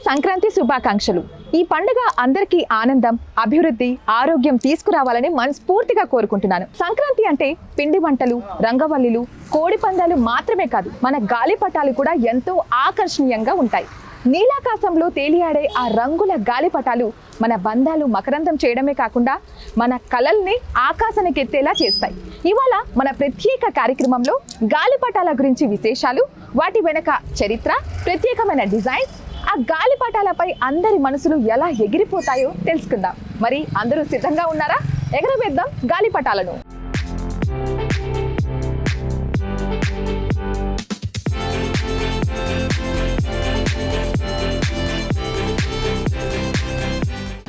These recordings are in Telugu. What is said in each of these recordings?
సంక్రాంతి శుభాకాంక్షలు. ఈ పండుగ అందరికీ ఆనందం, అభివృద్ధి, ఆరోగ్యం తీసుకురావాలని మనస్ఫూర్తిగా కోరుకుంటున్నాను. సంక్రాంతి అంటే పిండి వంటలు, రంగవల్లులు, కోడి పందాలు మాత్రమే కాదు, మన గాలిపటాలు కూడా ఎంతో ఆకర్షణీయంగా ఉంటాయి. నీలాకాశంలో తేలియాడే ఆ రంగుల గాలిపటాలు మన బంధాలు మకరందం చేయడమే కాకుండా మన కలల్ని ఆకాశానికి ఎత్తేలా చేస్తాయి. ఇవాళ మన ప్రత్యేక కార్యక్రమంలో గాలిపటాల గురించి విశేషాలు, వాటి వెనక చరిత్ర, ప్రత్యేకమైన డిజైన్స్, ఆ గాలిపటాలపై అందరి మనసులు ఎలా ఎగిరిపోతాయో తెలుసుకుందాం. మరి అందరూ సిద్ధంగా ఉన్నారా? ఎగరవేద్దాం గాలిపటాలను.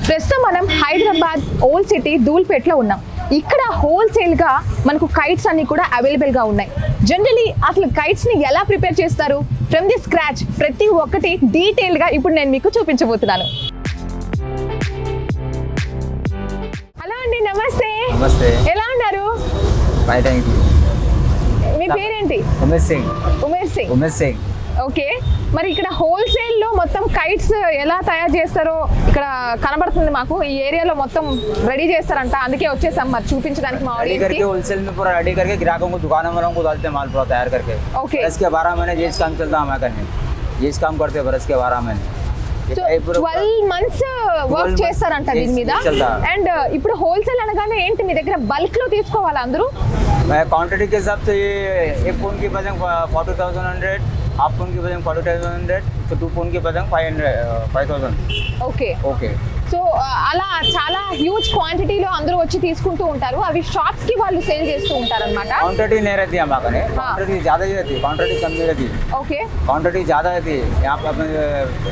ప్రస్తుతం మనం హైదరాబాద్ ఓల్డ్ సిటీ ధూల్పేట్లో ఉన్నాం. ఇక్కడ హోల్సేల్గా మనకు కైట్స్ అన్ని కూడా అవైలబుల్గా ఉన్నాయి. జనరలీ అసలు కైట్స్ని ఎలా ప్రిపేర్ చేస్తారు ఫ్రమ్ ది స్క్రాచ్, ప్రతి ఒక్కటి డీటెయిల్గా ఇప్పుడు నేను మీకు చూపించబోతున్నాను. హలో అండి, నమస్తే. నమస్తే, ఎలా ఉన్నారు? మీ పేరేంటి? ఉమేష్ సింగ్. ఓకే, మరి ఇక్కడ హోల్సేల్లో మొత్తం కైట్స్ ఎలా తయారు చేస్తారో ఇక్కడ కనబడుతుంది మాకు. ఈ ఏరియాలో మొత్తం రెడీ చేస్తారంట, అందుకే వచ్చేసాం మరి చూపించడానికి మా ఆడియన్స్ కి. होलसेल में पूरा रेडी करके ग्राहकों को, दुकानों वालों को डालते हैं माल पूरा तैयार करके. ओके, बरस के 12 महीने ये काम चलता है हमारे करने, ये काम करते हैं बरस के 12 महीने. సో 12 months వర్క్ చేస్తారంట దీని మీద. అండ్ ఇప్పుడు హోల్సేల్ అనగానే ఏంటి, మీ దగ్గర బల్క్ లో తీసుకోవాలా అందరూ? क्वांटिटी के हिसाब से ये एक फोन की वजन 40,100, हाफ फोन की वजन 40,100, तो 2 फोन की वजन 5,000. ఓకే ओके, సో అలా చాలా హ్యూజ్ క్వాంటిటీలో అందరూ వచ్చి తీసుకుంటూ ఉంటారు. అవి షాప్స్ కి వాళ్ళు సేల్ చేస్తూ ఉంటారు అనమాట. क्वांटिटी नहीं रहती हमारे में, क्वांटिटी ज़्यादा ही रहती है, क्वांटिटी कम नहीं रहती. ओके, क्वांटिटी ज़्यादा रहती है. यहाँ पर अपने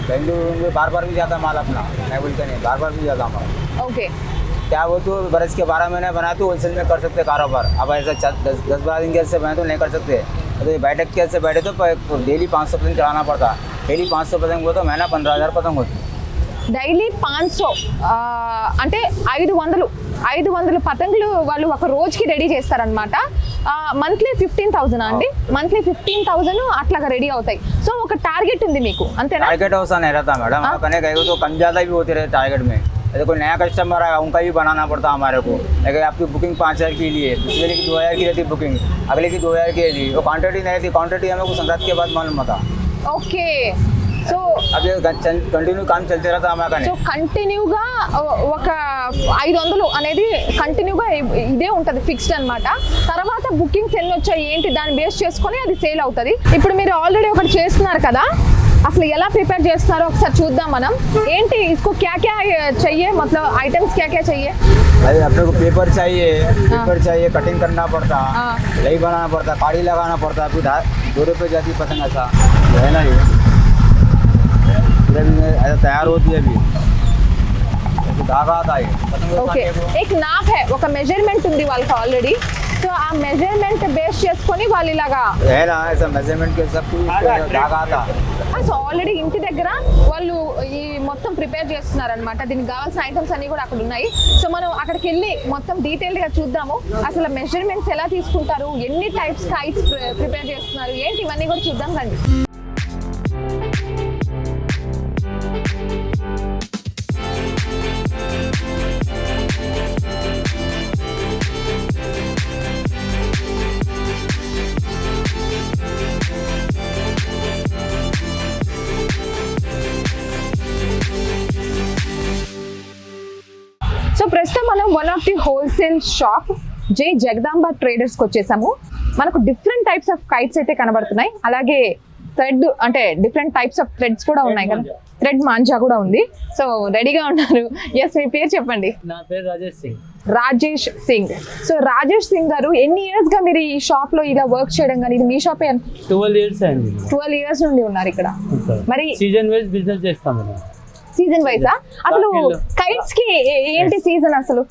बेंगलुरु में बार बार भी जाता है माल अपना, मैं बोलते नहीं, बार बार भी जाता हमारा. ओके, क्या वो तो बरस के 12 महीने बनाए तो होलसेल में कर सकते कारोबार. अब ऐसा 10-12 दिन के से बनाए तो नहीं कर सकते. तो ये बैठक के से बैठे तो डेली 500 पतंग चढ़ाना पड़ता. डेली 500 पतंग हो तो महीना 15,000 पतंग होती. డైలీ 500 అంటే 500 పతంగులు వాళ్ళు ఒక రోజుకి రెడీ చేస్తారనమాట. మంత్లీ 15,000 అండి, మంత్లీ 15,000 అట్లాగా రెడీ అవుతాయి. సో ఒక టార్గెట్ ఉంది మీకు, అంతేనా? टारगेट वैसा नहीं रहता मैडम, कने कहीं तो कम ज़्यादा भी होते रहते टारगेट में. यदि कोई नया कस्टमर आया उनका भी बनाना पड़ता हमारे को. अगर आपकी बुकिंग 5,000 की लिए, पिछले की 2,000 की रहती बुकिंग, अगले की 2,000 की रहती. वो क्वान्टिटी नहीं रहती, क्वान्टिटी हमें को संक्रांति के बाद मालूम होता. ఓకే, సో अब ये कंटिन्यू काम चलते रहता हमारे. సో కంటిన్యూగా ఒక 500 అనేది కంటిన్యూగా ఇదే ఉంటుంది, ఫిక్స్డ్ అన్నమాట. తర్వాత బుకింగ్స్ ఎన్ని వచ్చాయి ఏంటి దాన్ని బేస్ చేసుకొని అది సేల్ అవుతుంది. ఇప్పుడు మీరు ఆల్రెడీ ఒకటి చేస్తున్నారు కదా, అసలు ఎలా ప్రిపేర్ చేస్తున్నారో ఒకసారి చూద్దాం మనం. ఏంటి इसको क्या क्या चाहिए, मतलब आइटम्स क्या क्या चाहिए? भाई अपने को पेपर चाहिए, कटिंग करना पड़ता, लई बनाना पड़ता, काड़ी लगाना पड़ता. फिर 2 रुपये जाती पतंग, ऐसा है ना. ये ऐसा तैयार होती है. अभी धागा आता है ఓకే, एक नाप है, ఒక మెజర్మెంట్ ఉంది వాళ్ళకి ఆల్రెడీ. సో ఆ మెజర్మెంట్ బేస్ చేసుకొని వాళ్ళు ఇలాగా है ना, ऐसा मेजरमेंट के सब धागा आता. సో ఆల్రెడీ ఇంటి దగ్గర వాళ్ళు ఈ మొత్తం ప్రిపేర్ చేస్తున్నారనమాట. దీనికి కావాల్సిన ఐటమ్స్ అన్ని కూడా అక్కడ ఉన్నాయి. సో మనం అక్కడికి వెళ్ళి మొత్తం డీటెయిల్డ్ గా చూద్దాము. అసలు మెజర్మెంట్స్ ఎలా తీసుకుంటారు, ఎన్ని టైప్స్ కైట్స్ ప్రిపేర్ చేస్తున్నారు ఏంటి, ఇవన్నీ కూడా చూద్దాం రండి. సో ప్రస్తుతం మనం one of the wholesale shop జై జగదాంబ ట్రేడర్స్కి వచ్చేసాము. మనకు డిఫరెంట్ టైప్స్ ఆఫ్ కైట్స్ అయితే కనబడుతున్నాయి. అలాగే థ్రెడ్, అంటే డిఫరెంట్ టైప్స్ ఆఫ్ థ్రెడ్స్ కూడా ఉన్నాయి కదా, థ్రెడ్ మాంజా కూడా ఉంది. సో రెడీగా ఉన్నారు. ఎస్, మీ పేరు చెప్పండి. నా పేరు రాజేష్ సింగ్. రాజేష్ సింగ్. సో రాజేష్ సింగ్ గారు, ఎన్ని ఇయర్స్ గా మీరు ఈ షాప్ లో ఇలా వర్క్ చేయడం, కానీ ఇది మీ షాపే? 12 years అయింది. 12 years నుండి ఉన్నారు ఇక్కడ. మరి సీజన్ వైజ్ బిజినెస్ చేస్తాం. సీజన్ వైజా? అసలు కైట్స్ కి ఏంటి సీజన్ అసలు?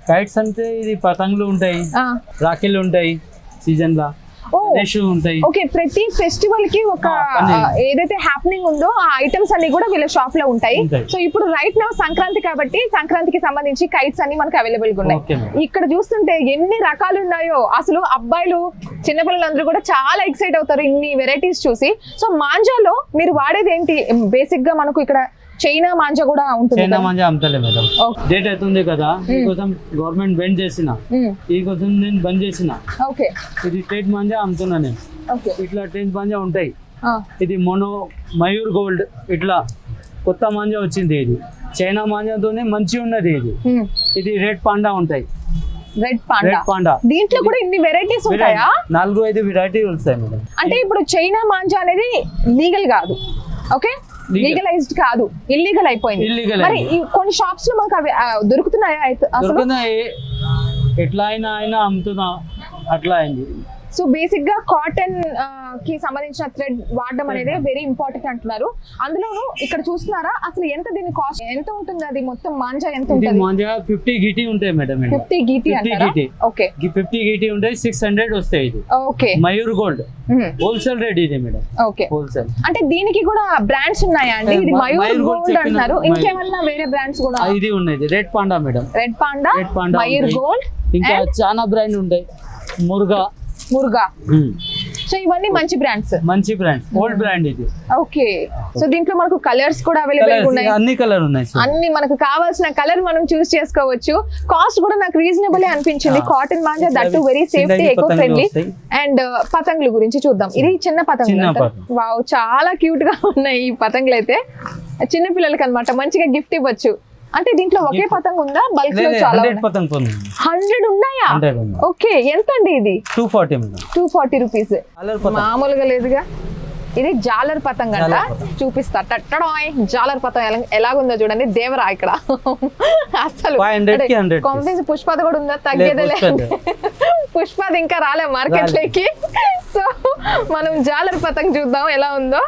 కైట్స్ అంటే ఇది పతంగులు ఉంటాయి, రాకెళ్ళు ఉంటాయి సీజన్ లా, ఉంటాయి. ఓకే, ప్రతి ఫెస్టివల్ కి ఒక ఏదైతే హ్యాపెనింగ్ ఉందో ఆ ఐటమ్స్ అన్ని కూడా వీళ్ళ షాప్ లో ఉంటాయి. సో ఇప్పుడు రైట్ నౌ సంక్రాంతి కాబట్టి సంక్రాంతికి సంబంధించి కైట్స్ అన్ని మనకి అవైలబుల్ గా ఉన్నాయి. ఇక్కడ చూస్తుంటే ఎన్ని రకాలు ఉన్నాయో, అసలు అబ్బాయిలు చిన్నపిల్లలందరూ కూడా చాలా ఎక్సైట్ అవుతారు ఇన్ని వెరైటీస్ చూసి. సో మాంజాలో మీరు వాడేది ఏంటి బేసిక్ గా? మనకు ఇక్కడ చైనా మాంజా కూడా ఉంటుంది చైనా కదా? మంచి అమ్ముతలే మేడం, Okay. డేట్ అవుతుంది కదా, దీనికోసం గవర్నమెంట్ బంద్ చేసిన, ఈ కోసం నేను బంద్ చేసిన. ఓకే ఇది ట్రేడ్ మంజా అమ్ముతున్నా నేను. ఓకే ఇట్లా ట్రేడ్ మంజా ఉంటాయి. ఇది మయూర్ గోల్డ్, ఇట్లా కొత్త మాంజా వచ్చింది. ఇది చైనా మాంజాతోనే మంచి ఉన్నది. ఇది రెడ్ పాండా ఉంటాయి. Red panda. రెడ్ పాండా దీంట్లో కూడా ఇన్ని వెరైటీస్ ఉంటాయా? 4-5 వెరైటీ వస్తాయి మేడం. అంటే ఇప్పుడు చైనా మాంజా అనేది లీగల్ కాదు, ఓకే, లీగలైజ్డ్ కాదు, ఇల్లీగల్ అయిపోయింది. Illegal మరి ఈ కొన్ని షాప్స్ లో మనకు అవి దొరుకుతున్నాయా అయితే అసలు? దొరుకుతున్నాయి, ఎట్లా అయినా అమ్ముతున్నా, అట్లా అయింది. సో బేసిక్ గా కాటన్ కి సంబంధించిన థ్రెడ్ వాడడం అనేది వెరీ ఇంపార్టెంట్ అంటున్నారు. అందులోనూ ఇక్కడ చూస్తున్నారా అసలు ఎంత దీని కాస్ట్ ఎంత ఉంటుంది? అది మొత్తం మాంజా ఎంత ఇది ఉంటుంది? మాంజా 50 గీటీ ఉంటాయి మేడం. 50 గీటీ అంటారా? ఓకే 50 గీటీ ఉంటాయి, 600 వస్తాయి. ఇది okay Mayur gold wholesale rate ఇది మేడం. Okay wholesale. అంటే దీనికి కూడా బ్రాండ్స్ ఉన్నాయా అండి? ఇది మయూర్ మయూర్ గోల్డ్ గోల్డ్ అంటున్నారు, చెప్పిన ఇంకేమన్నా వేరే బ్రాండ్స్ కూడా? ఇది ఉన్నది red panda madam. Red panda, red panda, Mayur gold, ఇంకా చాలా బ్రాండ్ ఉంటాయి. మురుగా. సో ఇవన్నీ మంచి బ్రాండ్స్, మంచి బ్రాండ్, ఓల్డ్ బ్రాండ్ ఇది. ఓకే సో దీంట్లో మనకు కలర్స్ కూడా అవైలబుల్ ఉన్నాయి, అన్ని కలర్ ఉన్నాయి. అన్ని మనకు కావాల్సిన కలర్ మనం చూస్ చేసుకోవచ్చు. కాస్ట్ కూడా నాకు రీజనబుల్ అనిపించింది. Cotton manja that very safety, eco friendly. And పతంగుల గురించి చూద్దాం. ఇది చిన్న పతంగులు, వావ్ చాలా క్యూట్ గా ఉన్నాయి ఈ పతంగులు అయితే. చిన్న పిల్లలకి అన్నమాట, మంచిగా గిఫ్ట్ ఇవ్వచ్చు. అంటే దీంట్లో ఒకే పతంగ్ ఉందా? బల్క్ లో చాలా 100 ఉన్నాయా? ఓకే ఎంత అండి ఇది? 240 రూపీస్. మామూలుగా లేదుగా. ఇది జాలర్ పతంగ్ అంట, చూపిస్తా. టట్టడాయ్ జాలర్ పతంగ్ ఎలాగుందో చూడండి. దేవరా ఇక్కడ అసలు కాంపిటీషన్. పుష్పది కూడా ఉందా? తగ్గేదే లేదు. పుష్పది ఇంకా రాలే మార్కెట్ లోకి. సో మనం జాలర్ పతంగ్ చూద్దాం ఎలా ఉందో.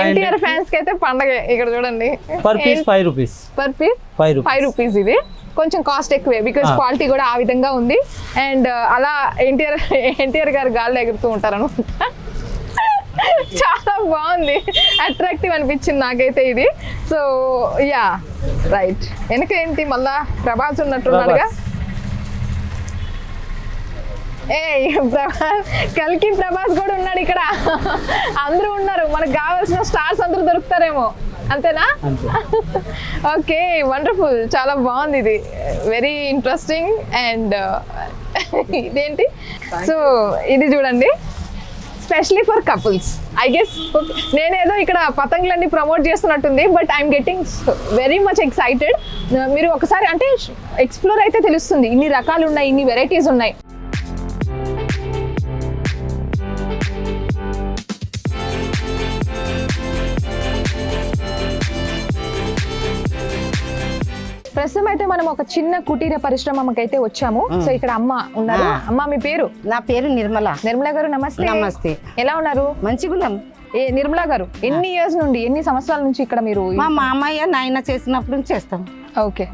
ఎన్టీఆర్ ఫ్యాన్స్ కి అయితే పండగ. ఇక్కడ చూడండి, per piece 5 rupees. Per piece 5 rupees. ఇది కొంచెం కాస్ట్ ఎక్కువే, బికాస్ క్వాలిటీ కూడా ఆ విధంగా ఉంది. అండ్ అలా ఎన్టీఆర్ గారు గాల్లో ఎగురుతూ ఉంటారు అనమాట. చాలా బాగుంది, అట్రాక్టివ్ అనిపించింది నాకైతే ఇది. So yeah right. వెనక ఏంటి మళ్ళా ప్రభాస్ ఉన్నట్టున్నాడుగా. కల్కి ప్రభాస్ కూడా ఉన్నాడు ఇక్కడ. అందరూ ఉన్నారు, మనకు కావాల్సిన స్టార్స్ అందరూ దొరుకుతారేమో, అంతేనా? ఓకే వండర్ఫుల్, చాలా బాగుంది ఇది, వెరీ ఇంట్రెస్టింగ్. అండ్ ఇదేంటి? సో ఇది చూడండి, specially for couples I guess. నేనేదో ఇక్కడ పతంగులన్నీ ప్రమోట్ చేస్తున్నట్టుంది, but I'm getting very much excited. మీరు ఒకసారి అంటే ఎక్స్ప్లోర్ అయితే తెలుస్తుంది, ఇన్ని రకాలు ఉన్నాయి, ఇన్ని వెరైటీస్ ఉన్నాయి. ప్రస్తుతం అయితే మనం ఒక చిన్న కుటీర పరిశ్రమకైతే వచ్చాము. సో ఇక్కడ అమ్మ ఉన్నారు. అమ్మ మీ పేరు? నా పేరు నిర్మల. నిర్మల గారు నమస్తే. నమస్తే. ఎలా ఉన్నారు? మంచిగా. నిర్మల గారు ఎన్ని ఇయర్స్ నుండి, ఎన్ని సంవత్సరాల నుంచి ఇక్కడ మీరు? మా మామయ్య నాయన చేసినప్పుడు నుంచి చేస్తాం. ఓకే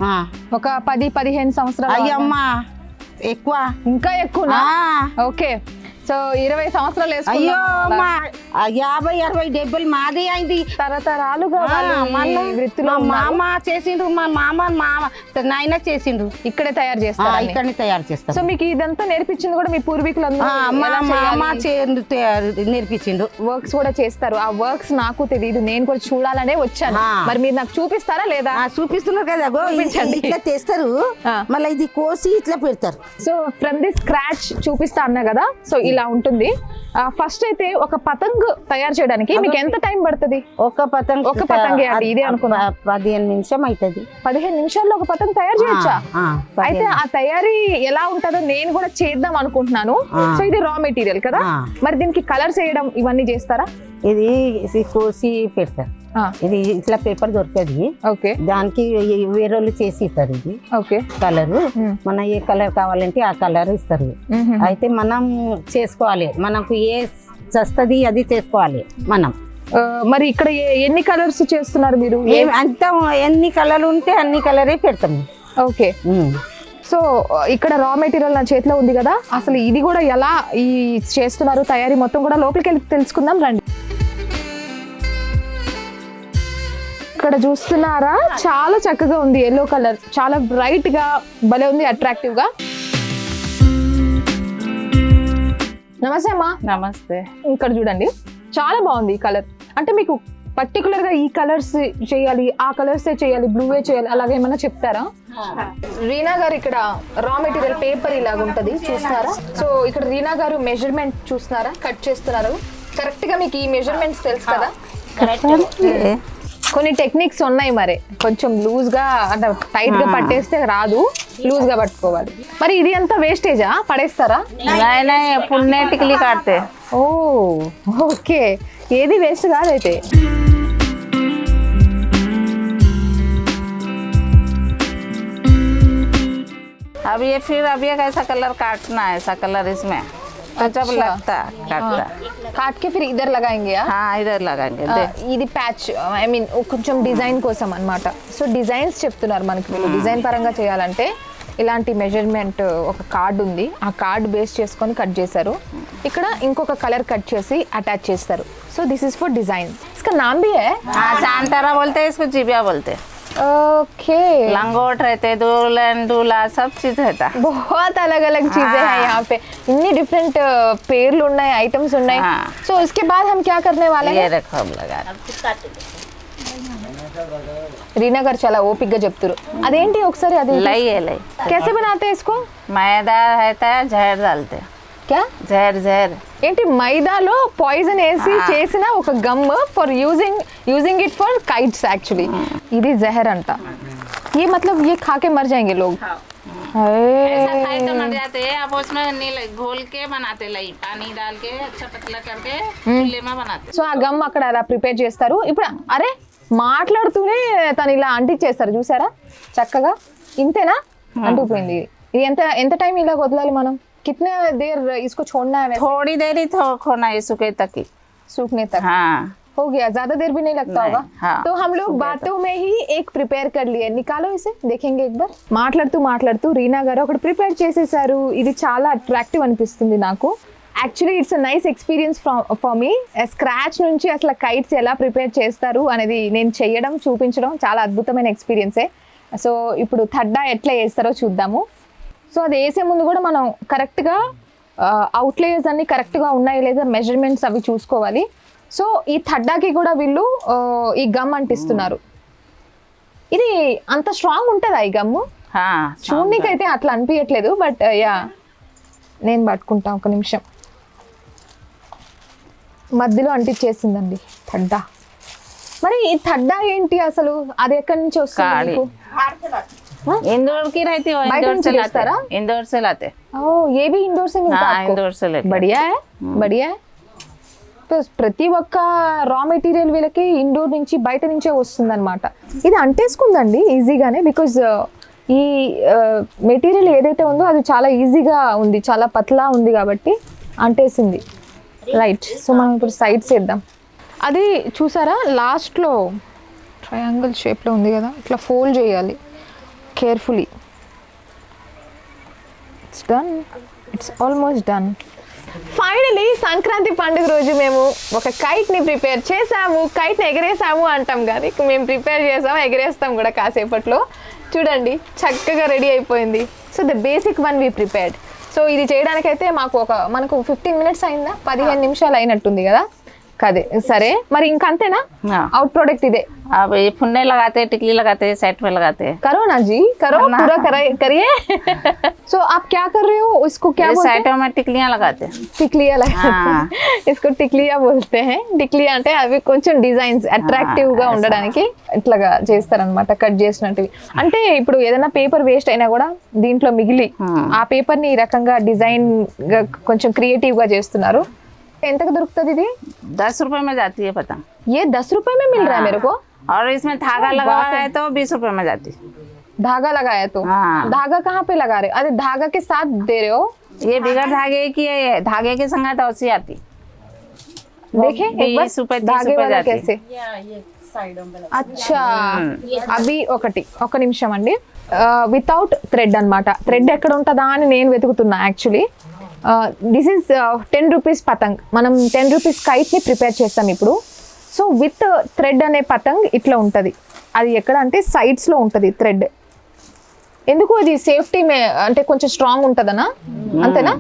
ఒక 10-15 సంవత్సరాలు. అయ్యమ్మా ఎక్కువ, ఇంకా ఎక్కువ. ఓకే సో 20 సంవత్సరాలు. అయ్యో 50-60 డెబ్బలు మాదే అయింది. తరతరాలుగా వృత్తిలో మామ చేసిండ్రు, మా మామ నాయన చేసిండ్రు. ఇక్కడే తయారు చేస్తారు, ఇక్కడనే తయారు చేస్తారు. సో మీకు ఇదంతా నేర్పించింది కూడా మీ పూర్వీకులందరూ? మామ నేర్పించిండు. వర్క్స్ కూడా చేస్తారు. ఆ వర్క్స్ నాకు తెలియదు, నేను కూడా చూడాలనే వచ్చాను. మరి మీరు నాకు చూపిస్తారా లేదా? చూపిస్తున్నారు కదా, ఇట్లా తెస్తారు, మళ్ళీ ఇది కోసి ఇట్లా పెడతారు. సో ఫ్రమ్ ది స్క్రాచ్ చూపిస్తా అన్నా కదా. సో ఇలా ఉంటుంది. ఫస్ట్ అయితే ఒక పతంగ్ తయారు చేయడానికి మీకు ఎంత టైం పడుతుంది? ఒక పతంగ్ ఇదే అనుకున్నా 15 నిమిషం అవుతుంది. 15 నిమిషాల్లో ఒక పతంగ్ తయారు చేయొచ్చా? అయితే ఆ తయారీ ఎలా ఉంటుందో నేను కూడా చేద్దాం అనుకుంటున్నాను. సో ఇది రా మెటీరియల్ కదా, మరి దీనికి కలర్స్ వేయడం ఇవన్నీ చేస్తారా? ఇది కోసి పెడతారు. ఇది ఇట్లా పేపర్ దొరుకుతుంది, దానికి వేరే వాళ్ళు చేసి ఇస్తారు. ఇది కలర్ మన ఏ కలర్ కావాలంటే ఆ కలర్ ఇస్తారు. అయితే మనం చేసుకోవాలి, మనకు ఏ వస్తుంది అది చేసుకోవాలి మనం. మరి ఇక్కడ ఎన్ని కలర్స్ చేస్తున్నారు మీరు? అంత ఎన్ని కలర్లు ఉంటే అన్ని కలరే పెడతాము. ఓకే సో ఇక్కడ రా మెటీరియల్ నా చేతిలో ఉంది కదా, అసలు ఇది కూడా ఎలా ఈ చేస్తున్నారు తయారీ మొత్తం కూడా లోపలికి వెళ్ళి తెలుసుకుందాం రండి. ఇక్కడ చూస్తున్నారా, చాలా చక్కగా ఉంది. ఎల్లో కలర్ చాలా బ్రైట్ గా భలే ఉంది, అట్రాక్టివ్ గా. నమస్తే అమ్మా. నమస్తే. ఇక్కడ చూడండి చాలా బాగుంది ఈ కలర్. అంటే మీకు పర్టికులర్ గా ఈ కలర్స్ చేయాలి, ఆ కలర్సే చేయాలి, బ్లూవే చేయాలి, అలాగే ఏమన్నా చెప్తారా? రీనా గారు ఇక్కడ రా మెటీరియల్ పేపర్ ఇలాగ ఉంటది చూస్తున్నారా? సో ఇక్కడ రీనా గారు మెజర్మెంట్ చూస్తున్నారా, కట్ చేస్తున్నారు. కరెక్ట్ గా మీకు ఈ మెజర్మెంట్స్ తెలుసు కదా? కొన్ని టెక్నిక్స్ ఉన్నాయి, మరి కొంచెం లూజ్ గా అంటే టైట్ గా పట్టేస్తే రాదు, లూజ్ గా పట్టుకోవాలి. మరి ఇది అంతా వేస్టేజా, పడేస్తారా? పుణ్య టిక్లీ కాడితే. ఓ ఓకే, ఏది వేస్ట్ కాదైతే. अब ये फिर अब ये कैसा कलर काटना है, ऐसा कलर इसमें तो जब लगता काटता काट के फिर इधर लगाएंगे. हाँ इधर लगाएंगे. ఇది ప్యాచ్ ఐ మీన్ కొంచెం డిజైన్ కోసం అన్నమాట. సో డిజైన్స్ చెప్తున్నారు మనకి, వీళ్ళు డిజైన్ పరంగా చేయాలంటే ఇలాంటి మెజర్మెంట్ ఒక కార్డ్ ఉంది, ఆ కార్డ్ బేస్ చేసుకొని కట్ చేశారు. ఇక్కడ ఇంకొక కలర్ కట్ చేసి అటాచ్ చేస్తారు. So this is for design. इसका नाम भी है? हाँ चांतारा बोलते हैं, इसको जिबिया बोलते हैं. ओके, लंगोट रहते, दुल्हन दूल्हा सब चीज रहता. बहुत अलग अलग चीजें हैं यहाँ पे, इतनी डिफरेंट पेर्లు ఉన్నాయి, ఐటమ్స్ ఉన్నాయి. సో इसके बाद हम क्या करने वाले हैं? ये देखो अब लगा రీనా గారు చాలా ఓపిక్గా చెప్తారు. అదేంటి ఒకసారి అది लई है लई. कैसे बनाते हैं इसको? मैदा रहता है, जहर डालते हैं. क्या? जहर जहर ఏంటి మైదాలో పాయిజన్ వేసి చేసిన ఒక gum for using it for kites actually. ఇది జహర్ అంట. ये मतलब ये खा के मर जाएंगे लोग. ऐसा खाए तो मर जाते हैं. आप उसमें घोल के बनाते, लई पानी डाल के अच्छा पतला करके चूल्हे में बनाते. సో ఆ గమ్ అక్కడ అలా ప్రిపేర్ చేస్తారు. ఇప్పుడు అరే మాట్లాడుతూనే తను ఇలా అంటించేస్తారు చూసారా చక్కగా. ఇంతేనా? అంటుకుపోయింది. ఇది ఎంత టైం ఇలా వదలాలి మనం? कितने देर इसको छोड़ना है? थोड़ी देर ही खोना है, सूखे तक ही. सूखने तक? हाँ हो गया, ज्यादा देर भी नहीं लगता होगा. हाँ. तो हम लोग बातों में ही एक प्रिपेयर कर लिए. निकालो इसे, देखेंगे एक बार. మాట్లాడుతూ రీనా గారు ఒకటి ప్రిపేర్ చేసేసారు. ఇది చాలా అట్రాక్టివ్ అనిపిస్తుంది నాకు. Actually it's a nice experience for me. Scratch నుంచి అసలు కైట్స్ ఎలా ప్రిపేర్ చేస్తారు అనేది నేను చేయడం, చూపించడం చాలా అద్భుతమైన ఎక్స్పీరియన్సే. సో ఇప్పుడు థడ్డా ఎట్లా వేస్తారో చూద్దాము. సో అది వేసే ముందు కూడా మనం కరెక్ట్గా అవుట్లేయర్స్ అన్ని కరెక్ట్గా ఉన్నాయి లేదా మెజర్మెంట్స్ అవి చూసుకోవాలి. సో ఈ థడ్డాకి కూడా వీళ్ళు ఈ గమ్ అంటిస్తున్నారు. ఇది అంత స్ట్రాంగ్ ఉంటుందా ఈ గమ్ము? చూడనీకైతే అట్లా అనిపించట్లేదు, బట్ యా నేను పట్టుకుంటా ఒక నిమిషం. మధ్యలో అంటించేసిందండి థడ్డా. మరి ఈ థడ్డా ఏంటి అసలు, అది ఎక్కడి నుంచి వస్తుంది? इंदौर की रहती है, इंदौर से लाते हैं. इंदौर से लाते हैं. ओह, ये भी इंदौर से मिलता है आपको? इंदौर से लेते हैं. बढ़िया है, बढ़िया है. तो ప్రతి ఒక్క రా మెటీరియల్ వీళ్ళకి ఇండోర్ నుంచి బయట నుంచే వస్తుంది అనమాట. ఇది అంటేసుకుందండి ఈజీగానే, బికాజ్ ఈ మెటీరియల్ ఏదైతే ఉందో అది చాలా ఈజీగా ఉంది, చాలా పతలా ఉంది కాబట్టి అంటేసింది. రైట్. సో మనం ఇప్పుడు సైడ్స్ వేద్దాం. అది చూసారా లాస్ట్లో ట్రయాంగిల్ షేప్లో ఉంది కదా, ఇట్లా ఫోల్డ్ చేయాలి carefully. It's done, it's almost done. Finally Sankranti పండుగ రోజు మేము ఒక కైట్ని ప్రిపేర్ చేసాము. కైట్ని ఎగరేసాము అంటాం కానీ మేము ప్రిపేర్ చేసాము, ఎగరేస్తాం కూడా కాసేపట్లో. చూడండి చక్కగా రెడీ అయిపోయింది. So the basic one we prepared. So ఇది చేయడానికైతే మనకు 15 minutes అయిందా, 15 నిమిషాలు అయినట్టుంది కదా. కదే సరే, మరి ఇంకంతేనా? Out product इधे. अब ये फुन्ने लगाते, टिकली लगाते, सेट में लगाते हैं. करो ना जी, करो पूरा करिए. सो आप क्या कर रहे हो? इसको क्या बोलते हैं? साइडों में टिकलियां लगाते हैं. टिकलियां लगाते हैं. इसको టిక్లియా बोलते हैं. టిక్లియా అంటే అవి కొంచెం డిజైన్స్ అట్రాక్టివ్ గా ఉండడానికి ఇట్లాగా చేస్తారనమాట, కట్ చేసినట్టువి. అంటే ఇప్పుడు ఏదైనా పేపర్ వేస్ట్ అయినా కూడా దీంట్లో మిగిలి ఆ పేపర్ ని ఈ రకంగా డిజైన్ గా కొంచెం క్రియేటివ్ గా చేస్తున్నారు. ఎంతకు దొరుకుతుంది ఇది? 10 रुपए में जाती है पतंग. ये 10 रुपए में मिल रहा है मेरे को. और इसमें धागा लगा है तो 20 रुपए में जाती. धागा लगाया तो? धागा कहाँ पे लगा रहे हो? अरे धागा के साथ दे रहे हो? ये बिगड़ धागे की है, धागे के संग औसी आती. देखे एक बार धागे वाला कैसे. अच्छा అవి ఒక నిమిషం అండి. వితౌట్ థ్రెడ్ అన్నమాట. థ్రెడ్ ఎక్కడ ఉంటుందా అని నేను వెతుకుతున్నా యాక్చువల్లీ. దిస్ ఈస్ 10 రూపీస్ పతంగ్. మనం 10 రూపీస్ కైట్ని ప్రిపేర్ చేస్తాం ఇప్పుడు. సో విత్ థ్రెడ్ అనే పతంగ్ ఇట్లా ఉంటుంది. అది ఎక్కడ అంటే సైడ్స్లో ఉంటుంది థ్రెడ్. ఎందుకు అది సేఫ్టీ అంటే కొంచెం స్ట్రాంగ్ ఉంటుందనా, అంతేనా?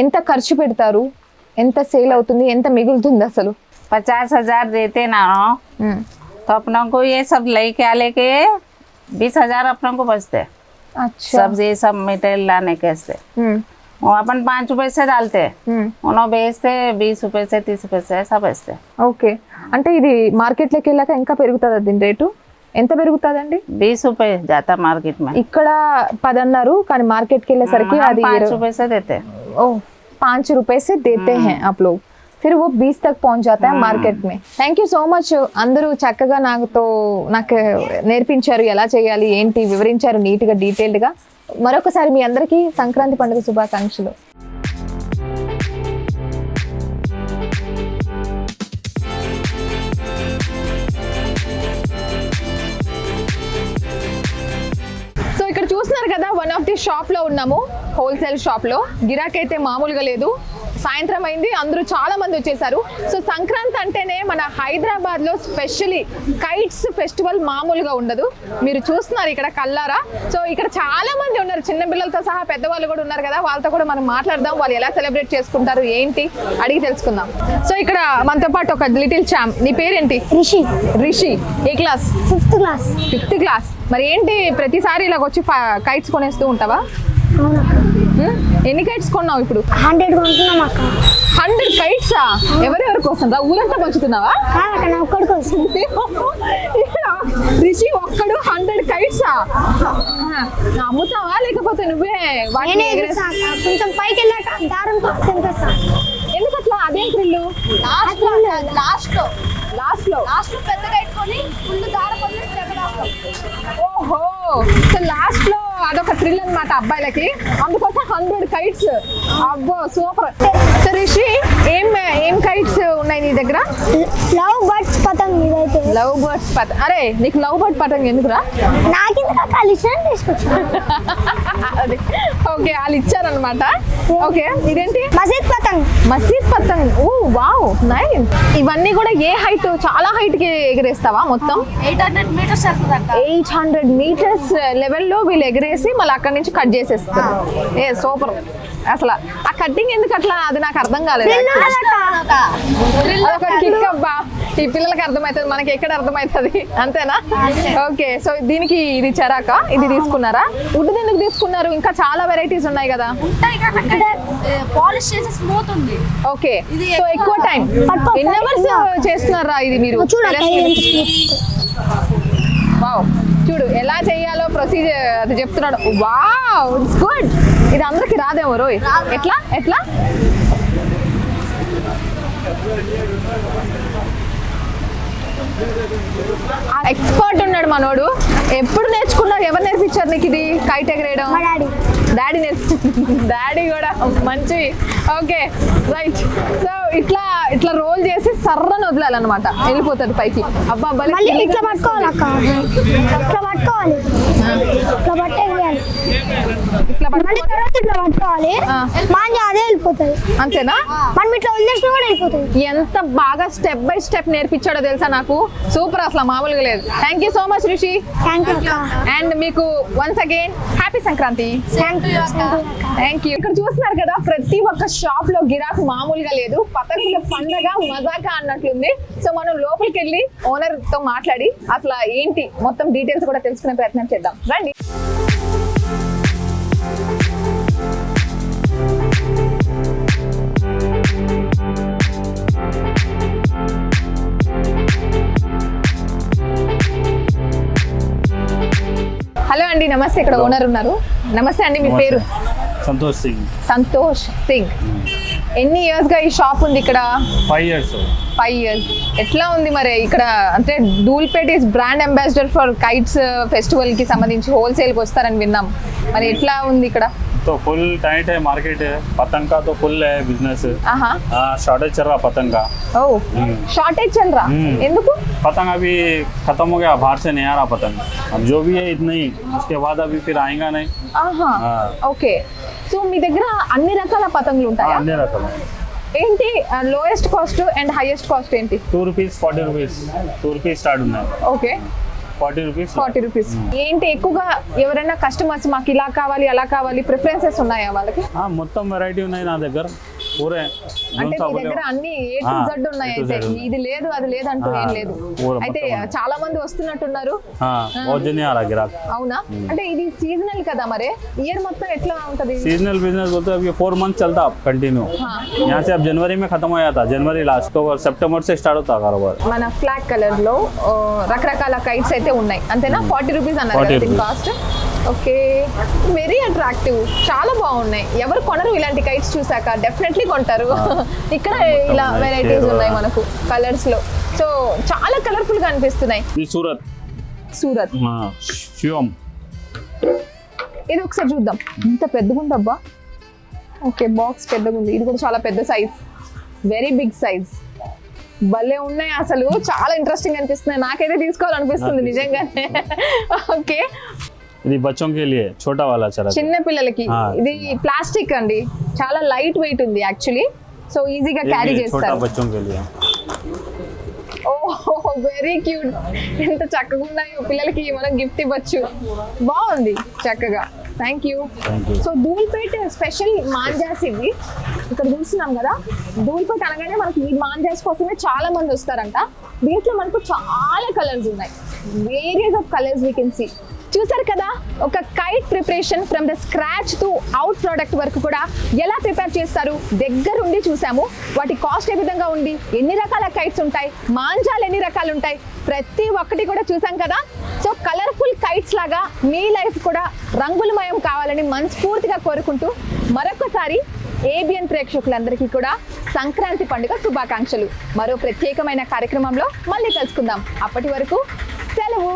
ఎంత ఖర్చు పెడతారు, ఎంత సేల్ అవుతుంది, ఎంత మిగులుతుంది అసలు? 50,000 देते ना तो अपना को ये सब लेके आ लेके 20,000 अपना को बचते। अच्छा सब्जी सब मटेरियल लाने के से वो अपन 5 रुपए से डालते, उन्होंने बेचते 20 रुपए से 30 रुपए से ऐसा बेचते। ఓకే అంటే ఇది మార్కెట్లోకి వెళ్ళాక ఇంకా పెరుగుతుందా దీని రేటు? ఎంత పెరుగుతుందండి? 20 रुपए जाता मार्केट में, ఇక్కడ 10 అన్నారు కానీ మార్కెట్కి వెళ్ళేసరికి हम అది 5 रुपए से देते। ओ 5 रुपए से देते हैं आप लोग, फिर वो 20 तक पहुंच जाता है మార్కెట్ में। థ్యాంక్ యూ సో మచ్, అందరూ చక్కగా నాకు నేర్పించారు ఎలా చేయాలి ఏంటి, వివరించారు నీట్గా డీటెయిల్డ్గా. మరొకసారి మీ అందరికీ సంక్రాంతి పండుగ శుభాకాంక్షలు. సో ఇక్కడ చూస్తున్నారు కదా, వన్ ఆఫ్ ది షాప్ లో ఉన్నాము, హోల్సేల్ షాప్ లో. గిరాకీ అయితే మామూలుగా లేదు. సాయంత్రం అయింది, అందరూ చాలా మంది వచ్చేసారు. సో సంక్రాంతి అంటేనే మన హైదరాబాద్ లో స్పెషల్లీ కైట్స్ ఫెస్టివల్ మామూలుగా ఉండదు. మీరు చూస్తున్నారు ఇక్కడ కల్లారా. సో ఇక్కడ చాలా మంది ఉన్నారు, చిన్న పిల్లలతో సహా పెద్దవాళ్ళు కూడా ఉన్నారు కదా, వాళ్ళతో కూడా మనం మాట్లాడదాం. వాళ్ళు ఎలా సెలబ్రేట్ చేసుకుంటారు ఏంటి అడిగి తెలుసుకుందాం. సో ఇక్కడ మనతో పాటు ఒక లిటిల్ చామ్. నీ పేరేంటి? రిషి. రిషి ఏ class? 5th class. 5th class. మరి ఏంటి ప్రతిసారి ఇలాగ వచ్చి కైట్స్ కొనేస్తూ ఉంటావా? ఎన్ని కైట్స్ కొన్నావు ఇప్పుడు? 100 కొంటున్నాం అక్క. 100 కైట్సా? ఎవరెవరి కోసం రా? ఊరంతా పంచుతున్నావా? నా ఒక్కడి కోసం. రిషి ఒక్కడు 100 కైట్సా? అమ్ముతావా లేకపోతే నువ్వే వాటిని ఎగరేస్తా? కొంచెం పైకి వెళ్ళాక దారంతో తెంపేస్తా. ఎందుకు అట్లా? అదేం థ్రిల్లు? లాస్ట్ లో పెద్ద కట్టుకొని ఫుల్ దారం వదిలేసి ఎగరేస్తాం. ఓహో, సో లాస్ట్ లో అదొక థ్రిల్ అన్నమాట అబ్బాయిలకి, అందుకోసం 100 కైట్స్. అబ్బో సూపర్. సో రిషి ఏం కైట్స్ ఉన్నాయి నీ దగ్గర? లవ్ బర్డ్స్ పతంగ్ ఇదైతే. లవ్ బర్డ్స్ పతంగ్. అరే నీకు లవ్ బర్డ్ పతంగ్ ఎందుకురా? నాకింత కలిసి తీసుకొచ్చా. ఓకే, వాళ్ళు ఇచ్చారనమాట. ఓకే, ఇదేంటి? మసీద్ పతంగ్. మసీద్ పతంగ్. ఓ వావ్, నైస్. ఇవన్నీ కూడా ఏ హైట్? చాలా హైట్ కి ఎగరేస్తావా మొత్తం? 800 మీటర్స్ వస్తుంది అక్క. 800 మీటర్స్ లెవెల్లో వీళ్ళు ఎగరేసి మళ్ళీ అక్కడి నుంచి కట్ చేసేస్తారు. ఏ సూపర్. అసలు ఆ కట్టింగ్ ఎందుకు అట్లా, అది నాకు అర్థం కాలేదు. అదొక కిక్ అబ్బా. ఈ పిల్లలకి అర్థమవుతుంది, మనకి ఎక్కడ అర్థమవుతుంది, అంతేనా? ఓకే, సో దీనికి ఇది చెరాక, ఇది తీసుకున్నారా? వుడ్ ఎందుకు తీసుకున్నారు? ఇంకా చాలా వెరైటీస్ ఉన్నాయి కదా. పాలిష్ చేసి స్మూత్ ఉంది. ఓకే, సో ఎక్కువ టైం ఎన్ని అవర్స్ చేస్తున్నారా ఇది మీరు? వావ్, చూడు ఎలా చేయాలో ప్రొసీజర్ అది చెప్తున్నాడు. Wow, it's good. ఇది అందరికి రాదేమో రోయ్. ఎట్లా ఎక్స్పర్ట్ ఉన్నాడు మనోడు. ఎప్పుడు నేర్చుకున్నావు? ఎవరు నేర్పించారు నీకు ఇది కైట్ ఎగరేయడం? డాడీ డాడీ కూడా మంచి. Okay right. సో ఇట్లా రోల్ చేసి సర్రని వదలాలన్నమాట, వెళ్ళిపోతుంది పైకి. అబ్బా ఇట్లా పట్టుకోవాలి అక్క. ఇట్లా పట్టుకోవాలి. ఇట్లా పట్టేయాలి. ఇట్లా పట్టుకోవాలి. మాంజా అదే వెళ్ళిపోతుంది. అంతేనా? మనం ఇట్లా వదిలేసినా కూడా వెళ్ళిపోతుంది. ఎంత బాగా స్టెప్ బై స్టెప్ నేర్పించాడో తెలుసా నాకు. సూపర్, అసలు మామూలుగా లేదు. Thank you so much Rishi. Thank you అక్క. అండ్ మీకు once again happy Sankranti. Thank you అక్క. Thank you. ఇక్కడ చూస్తున్నారు కదా, ప్రతి ఒక్క షాప్ లో గిరాకు మామూలుగా లేదు. పతంగుల పండగ మజాకా అన్నట్లుంది. సో మనం లోపలికి వెళ్ళి ఓనర్ తో మాట్లాడి అసలు ఏంటి మొత్తం డీటెయిల్స్ కూడా తెలుసుకునే ప్రయత్నం చేద్దాం. రండి. హలో అండి, నమస్తే. ఇక్కడ ఓనర్ ఉన్నారు. నమస్తే అండి, మీ పేరు? సంతోష్ సింగ్. సంతోష్ సింగ్. ఎన్ని ఇయర్స్ గా ఈ షాప్ ఉంది ఇక్కడ? 5 years. 5 years. ఎట్లా ఉంది మరి ఇక్కడ? అంటే Dhoolpet is brand ambassador for kites festival కి సంబంధించి హోల్సేల్ కి వస్తారని విన్నాం. మరి ఎట్లా ఉంది ఇక్కడ? तो फुल टाइट है मार्केट है, पतंग का तो फुल है बिजनेस। शॉर्टेज चल रहा पतंग का। ओह, शॉर्टेज चल रहा? ఎందుకు? पतंग अभी खत्म हो गया, बाहर से नहीं आ रहा पतंग। अब जो भी है इतना ही, उसके बाद अभी फिर आएगा नहीं। ఓకే, సో మీ దగ్గర అన్ని రకాల పతంగులు ఉంటాయా? అన్ని రకాలు. ఏంటి lowest cost and highest cost ఏంటి? 2 rupees, 40 rupees. 2 rupees స్టార్ట్ ఉన్నాయి. Okay, 40 rupees. 40 రూపీస్. ఏంటి ఎక్కువగా ఎవరైనా కస్టమర్స్ మాకు ఇలా కావాలి అలా కావాలి ప్రిఫరెన్సెస్ ఉన్నాయా వాళ్ళకి? మొత్తం వెరైటీ ఉన్నాయి నా దగ్గర. पूरे అంటే सा మీ बोले దగ్గర అన్ని ఏ టు हाँ, జెడ్ ఉన్నాయి A to అయితే Z ఉన్నాయి. ఇది లేదు అది లేదు అంటూ ఏం లేదు पूरा అయితే చాలా మంది వస్తున్నట్టున్నారు हाँ बहुत दिन नहीं आ रहा ग्राहक అవునా అంటే ఇది సీజనల్ కదా మరి ఇయర్ మొత్తం ఎట్లా ఉంటది सीजनल बिजनेस बोलते हैं अब ये 4 मंथ चलता कंटिन्यू हाँ। यहाँ से अब जनवरी में खत्म हो जाता जनवरी लास्ट तो सितंबर से स्टार्ट होता कारोबार మన ఫ్లాగ్ కలర్ లో రకరకాల కైట్స్ అయితే ఉన్నాయి అంతేనా 40 రూపీస్ అన్నారు 40 కదా దీని rupees. Cost okay very attractive చాలా బాగున్నాయి ఎవరు కొనరు ఇలాంటి కైట్స్ చూసాక డెఫినెట్లీ కొంటారు ఇక్కడ ఇలా వెరైటీస్ ఉన్నాయి మనకు కలర్స్ లో సో చాలా కలర్ఫుల్ గా అనిపిస్తున్నాయి ये सूरत సూరత్ हाँ शिवम ఇది ఒకసారి చూద్దాం ఇంత పెద్దగా ఉందబ్బా ఓకే బాక్స్ పెద్దగా ఉంది ఇది కూడా చాలా పెద్ద సైజ్ వెరీ బిగ్ సైజ్ భలే ఉన్నాయి అసలు చాలా ఇంట్రెస్టింగ్ అనిపిస్తున్నాయి నాకైతే తీసుకోవాలనిపిస్తుంది నిజంగానే ఓకే ఇది बच्चों के लिए छोटा वाला चला చిన్న పిల్లలకి ఆ, ఇది ప్లాస్టిక్ అండి చాలా లైట్ వెయిట్ ఉంది యాక్చువల్లీ సో ఈజీగా క్యారీ छोटा చేస్తారు बच्चों के लिए ఓ వెరీ క్యూట్ ఎంత చక్కగా ఉన్నాయో పిల్లలకి మనం గిఫ్ట్ ఇవ్వచ్చు బాగుంది చక్కగా thank you Thank you. So Dhoolpet special మాంజాస్ ఇవి ఇక్కడ చూస్తున్నాం కదా ధూల్పేట్ అనగానే మనకి ఈ మాంజాస్ కోసమే చాలా మంది వస్తారంట దీంట్లో మనకు చాలా కలర్స్ ఉన్నాయి various of colours we can see చూసారు కదా ఒక kite preparation from the scratch to out product వరకు కూడా ఎలా ప్రిపేర్ చేస్తారు దగ్గరుండి చూసాము వాటి కాస్ట్ ఏ విధంగా ఉంది ఎన్ని రకాల కైట్స్ ఉంటాయి మాంజాలు ఎన్ని రకాలు ఉంటాయి ప్రతి ఒక్కటి కూడా చూసాం కదా సో కలర్ఫుల్ కైట్స్ లాగా మీ లైఫ్ కూడా రంగులమయం కావాలని మనస్ఫూర్తిగా కోరుకుంటూ మరొకసారి ఏబిఎన్ ప్రేక్షకులందరికీ కూడా సంక్రాంతి పండుగ శుభాకాంక్షలు మరో ప్రత్యేకమైన కార్యక్రమంలో మళ్ళీ కలుసుకుందాం అప్పటి వరకు సెలవు